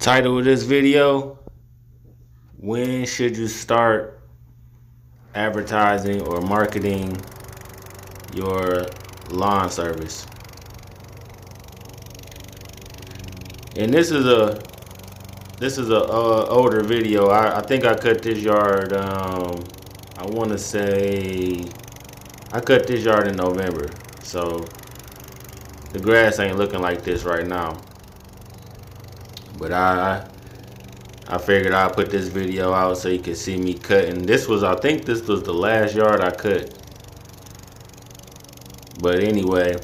Title of this video: when should you start advertising or marketing your lawn service? And this is a older video. I think I cut this yard. I want to say I cut this yard in November, so the grass ain't looking like this right now. But I figured I'd put this video out so you can see me cutting. I think this was the last yard I cut. But anyway,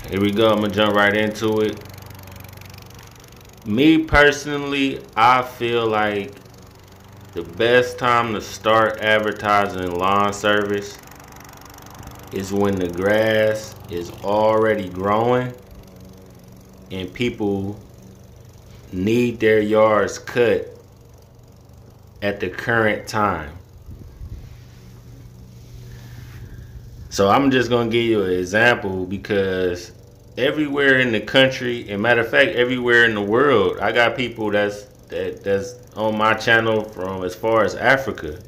here we go. I'm gonna jump right into it. Me personally, I feel like the best time to start advertising lawn service is when the grass is already growing and people need their yards cut at the current time. So I'm just gonna give you an example, because everywhere in the country, and matter of fact, everywhere in the world, I got people that's on my channel from as far as Africa.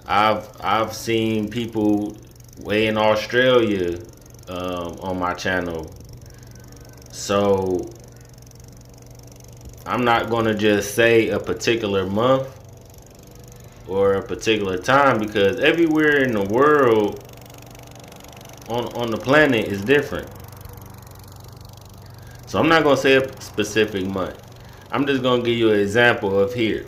I've seen people way in Australia on my channel. So I'm not gonna just say a particular month or a particular time, because everywhere in the world on the planet is different. So I'm not gonna say a specific month. I'm just gonna give you an example of here.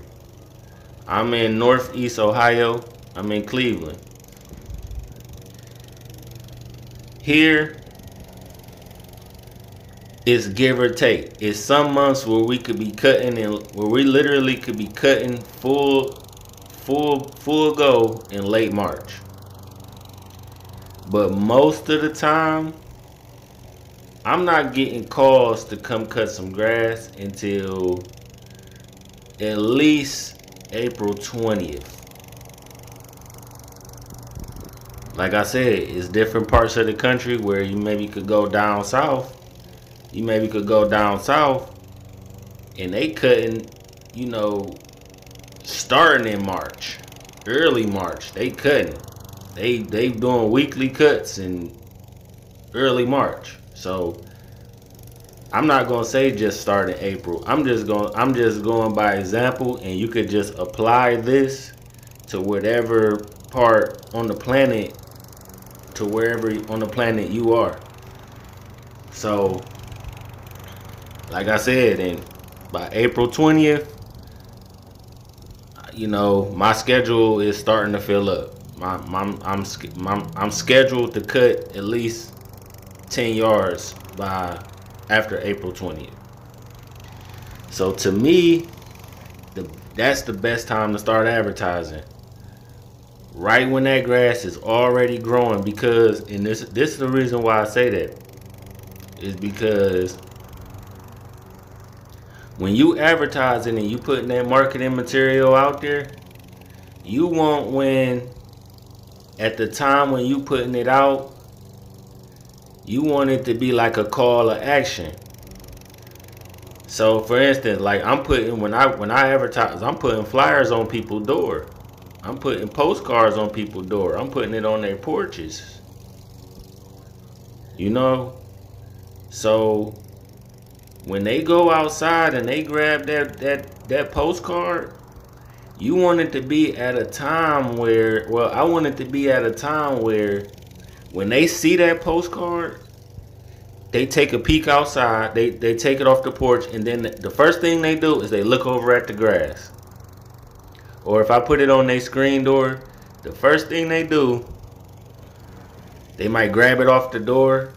I'm in Northeast Ohio. I'm in Cleveland. Here, it's give or take. It's some months where we could be cutting, and where we literally could be cutting full go in late March. But most of the time, I'm not getting calls to come cut some grass until at least April 20th. Like I said, it's different parts of the country where you maybe could go down south. You maybe could go down south and they cutting, you know, starting in March, early March. They cutting. They doing weekly cuts in early March. So I'm not gonna say just start in April. I'm just going by example, and you could just apply this to whatever part on the planet, to wherever on the planet you are. So like I said, and by April 20th, you know, my schedule is starting to fill up. I'm scheduled to cut at least 10 yards by after April 20th. So to me, that's the best time to start advertising. Right when that grass is already growing, because, and this is the reason why I say that, is because when you advertising and you putting that marketing material out there, you want, when at the time when you putting it out, you want it to be like a call to action. So for instance, like I'm putting, when I advertise, I'm putting flyers on people's door. I'm putting postcards on people's door. I'm putting it on their porches. You know? So when they go outside and they grab that postcard, you want it to be at a time where, well, I want it to be at a time where when they see that postcard, they take a peek outside, they take it off the porch, and then the first thing they do is they look over at the grass. Or if I put it on their screen door, the first thing they do, they might grab it off the door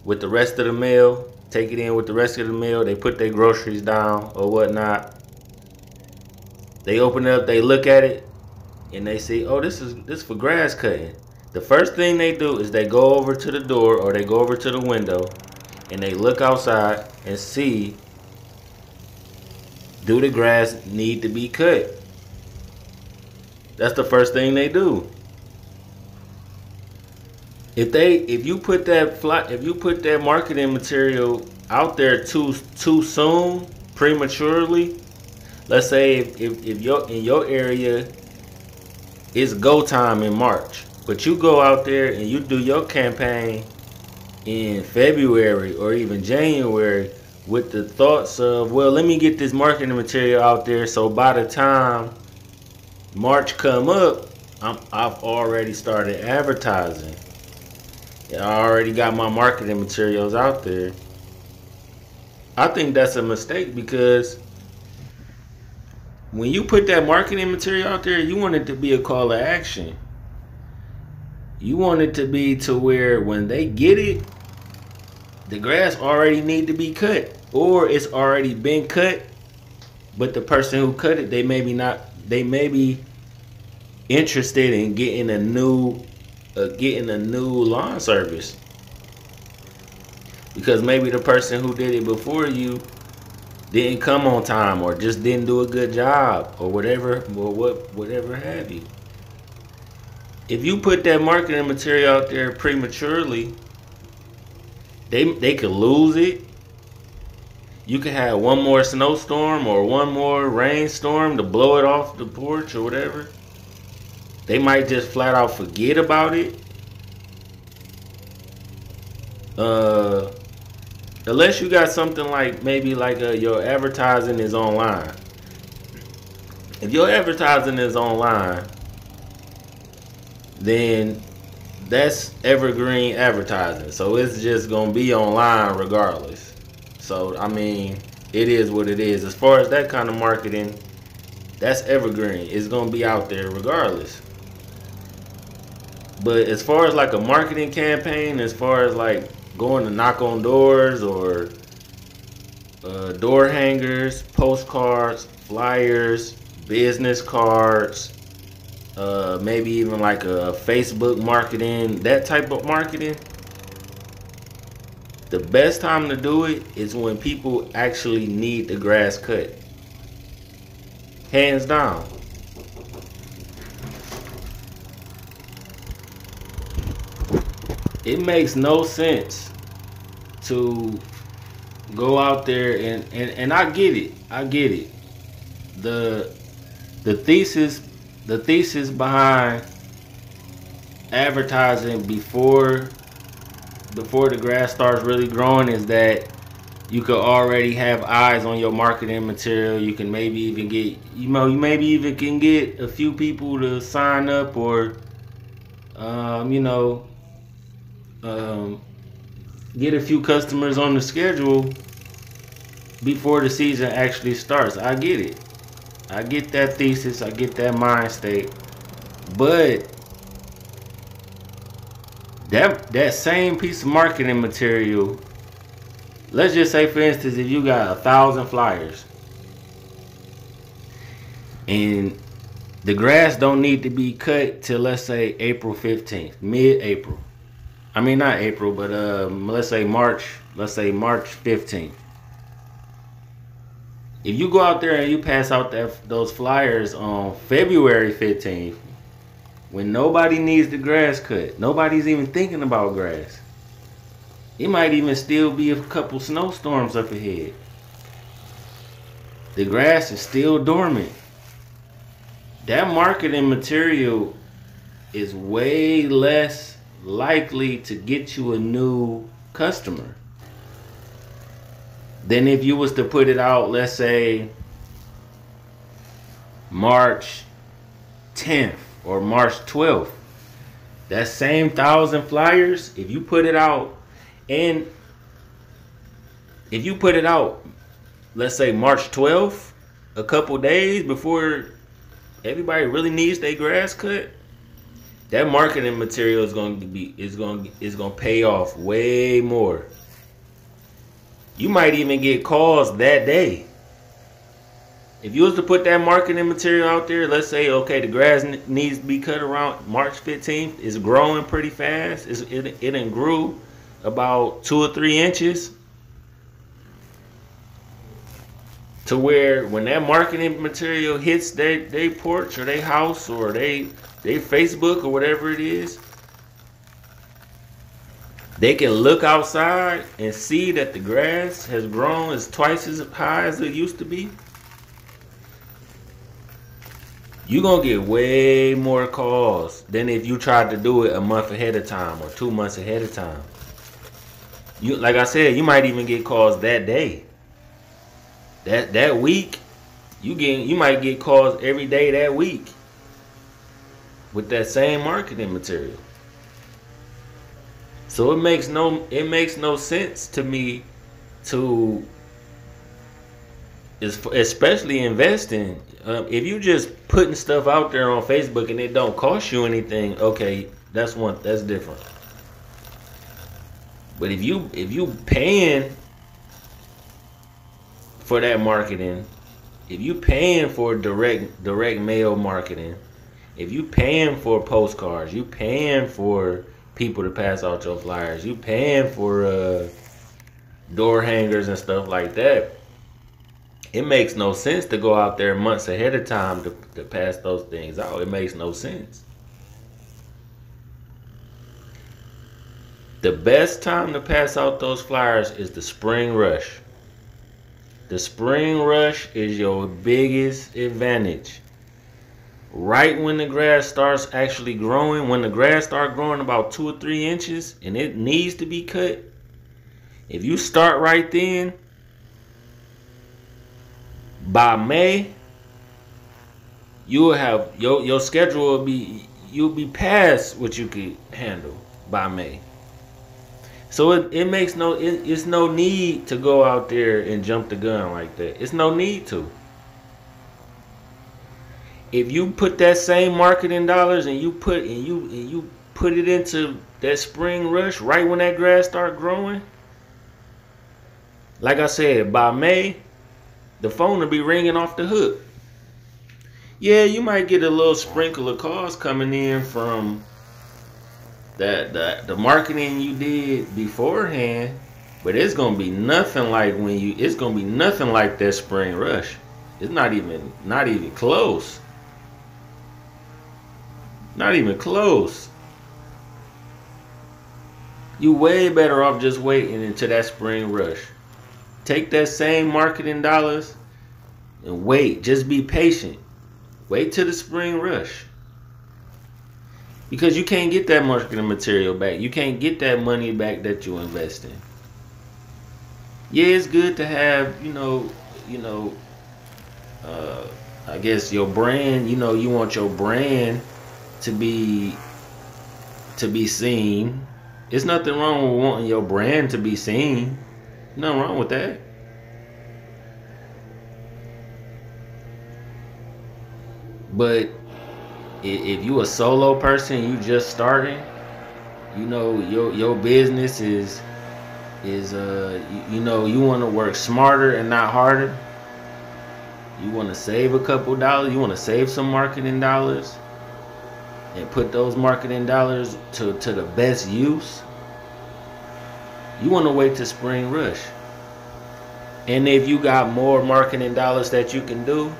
with the rest of the mail, take it in with the rest of the mail, they put their groceries down or whatnot. They open it up, they look at it, and they see, oh, this is for grass cutting. The first thing they do is they go over to the door, or they go over to the window, and they look outside and see, do the grass need to be cut? That's the first thing they do. If you put that marketing material out there too soon, prematurely. Let's say if in your area it's go time in March, but you go out there and you do your campaign in February or even January with the thoughts of, well, let me get this marketing material out there so by the time March come up, I've already started advertising. I already got my marketing materials out there. I think that's a mistake because when you put that marketing material out there, you want it to be a call to action. You want it to be to where when they get it, the grass already need to be cut, or it's already been cut, but the person who cut it, they may be interested in getting a new lawn service, because maybe the person who did it before you didn't come on time or just didn't do a good job or whatever have you. If you put that marketing material out there prematurely, they could lose it. You could have one more snowstorm or one more rainstorm to blow it off the porch or whatever. They might just flat out forget about it. Unless you got something like maybe like your advertising is online. If your advertising is online, then that's evergreen advertising. So it's just gonna be online regardless. So I mean, it is what it is. As far as that kind of marketing, that's evergreen. It's gonna be out there regardless. But as far as like a marketing campaign, as far as like going to knock on doors or door hangers, postcards, flyers, business cards, maybe even like a Facebook marketing, that type of marketing, the best time to do it is when people actually need the grass cut. Hands down. It makes no sense to go out there and I get it. The thesis behind advertising before the grass starts really growing is that you could already have eyes on your marketing material. You can maybe even get, you maybe even can get a few people to sign up or get a few customers on the schedule before the season actually starts. I get it. I get that thesis. I get that mind state. But that same piece of marketing material, let's just say for instance, if you got 1,000 flyers and the grass don't need to be cut till, let's say, April 15th, mid-April. I mean, not April, but let's say March 15th. If you go out there and you pass out those flyers on February 15th, when nobody needs the grass cut, nobody's even thinking about grass. It might even still be a couple snowstorms up ahead. The grass is still dormant. That marketing material is way less likely to get you a new customer than if you was to put it out, let's say March 10th or March 12th. That same 1,000 flyers, if you put it out, let's say March 12th, a couple days before everybody really needs their grass cut, that marketing material is going to pay off way more. You might even get calls that day. If you was to put that marketing material out there, let's say, okay, the grass needs to be cut around March 15th. It's growing pretty fast. It done grew about 2 or 3 inches. To where when that marketing material hits their porch or their house or they Facebook or whatever it is, They can look outside and see that the grass has grown is twice as high as it used to be. You're going to get way more calls than if you tried to do it a month ahead of time or 2 months ahead of time. You, like I said, you might even get calls that day. That week, you might get calls every day that week with that same marketing material. So it makes no sense to me to, especially investing. If you just putting stuff out there on Facebook and it don't cost you anything, okay, that's different. But if you paying for that marketing, if you paying for direct mail marketing, if you paying for postcards, you paying for people to pass out your flyers, you paying for door hangers and stuff like that, it makes no sense to go out there months ahead of time to pass those things out. It makes no sense. The best time to pass out those flyers is the spring rush. The spring rush is your biggest advantage. Right when the grass starts actually growing, when the grass starts growing about 2 or 3 inches and it needs to be cut, if you start right then, by May, you'll have your schedule will be, you'll be past what you could handle by May. So it's no need to go out there and jump the gun like that. It's no need to. If you put that same marketing dollars and you put it into that spring rush right when that grass start growing, like I said, by May, the phone will be ringing off the hook. Yeah, you might get a little sprinkle of calls coming in from the marketing you did beforehand, but it's gonna be nothing like it's gonna be nothing like that spring rush. It's not even close. Not even close. You way better off just waiting until that spring rush. Take that same marketing dollars and wait. Just be patient. Wait till the spring rush. Because you can't get that marketing material back. You can't get that money back that you invest in. Yeah, it's good to have, I guess your brand, you want your brand to be seen. There's nothing wrong with wanting your brand to be seen. Nothing wrong with that. But if you a solo person, you just starting, your business is you want to work smarter and not harder. You want to save a couple dollars. You want to save some marketing dollars and put those marketing dollars to the best use. You want to wait till spring rush. And if you got more marketing dollars that you can do,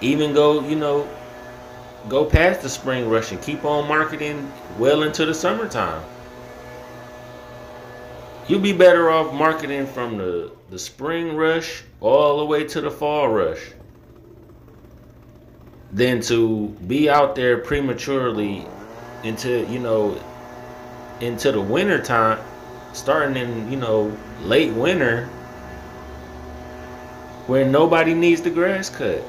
even go past the spring rush and keep on marketing well into the summertime. You'll be better off marketing from the spring rush all the way to the fall rush than to be out there prematurely into the winter time, starting in late winter where nobody needs the grass cut.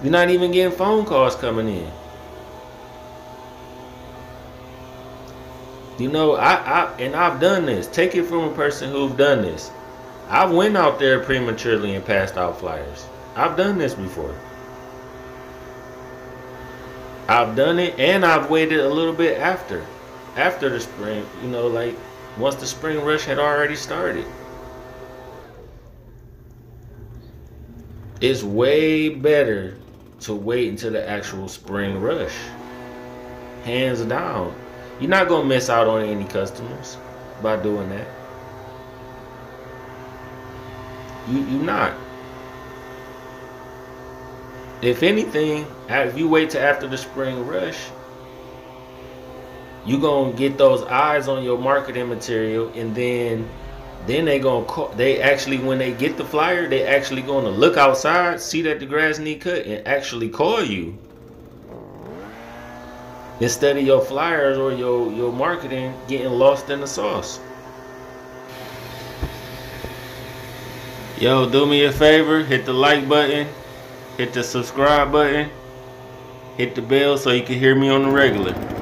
You're not even getting phone calls coming in. I've done this. Take it from a person who's done this. I went out there prematurely and passed out flyers. I've done this before. I've done it, and I've waited a little bit after the spring, once the spring rush had already started. It's way better to wait until the actual spring rush. Hands down. You're not going to miss out on any customers by doing that. You're not. If anything, if you wait till after the spring rush, You gonna get those eyes on your marketing material, and then they gonna call, they actually, when they get the flyer, they actually gonna look outside, see that the grass need cut, and actually call you, instead of your flyers or your marketing getting lost in the sauce. Yo, do me a favor, hit the like button, hit the subscribe button, hit the bell so you can hear me on the regular.